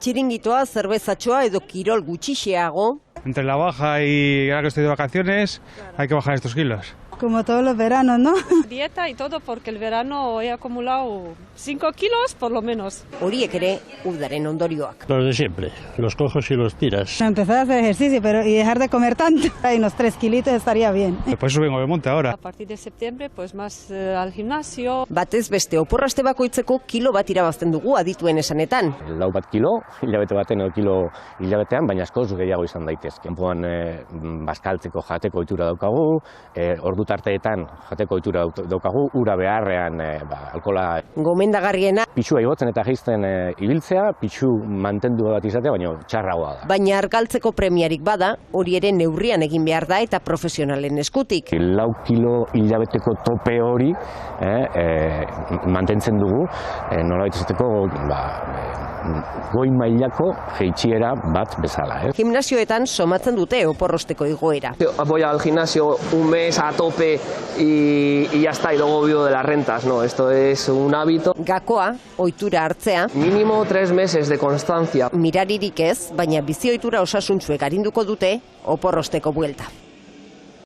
Txiringitoa, zerbezatxoa edo kirol gutxixeago. Entre la baja y ahora que estoy de vacaciones, hay que bajar estos kilos. Como todos los veranos, ¿no? Dieta y todo, porque el verano he acumulado 5 kilos por lo menos. Horiek ere, udaren ondorioak. Los de siempre, los coges y los tiras. Empezar a hacer ejercicio y dejar de comer tanto. Hay unos 3 kilitos estaría bien. Por eso vengo de monte ahora. A partir de septiembre, pues más al gimnasio. Batez beste oporraste bakoitzeko kilo bat irabazten dugu adituen esanetan. 4 kilo, hilabete baten edo kilo hilabetean, baina askoz gehiago izan daitezke. Kanpoan bazkaltzeko jateko ohitura daukagu, ordu tarteetan jateko ohitura daukagu, ura beharrean alkohola. Gomendagarriena. Pisua igotzen eta jaisten ibiltzea, pisu mantendu bat izatea, baina txarragoa da. Baina argaltzeko premiarik bada, hori ere neurrian egin behar da eta profesionalen eskutik. 4 kilo hilabeteko tope hori mantentzen dugu, nolabait esateko goi mailako jeitsiera bat bezala. Gimnasioetan somatzen dute oporrosteko igoera. Voy al gimnasio un mes a tope y ya está, y luego vivo de las rentas, no, esto es un hábito. Gakoa, ohitura hartzea. Mínimo 3 meses de constancia. Miraririk ez, baina bizi ohitura osasuntsuek arinduko dute oporrosteko buelta.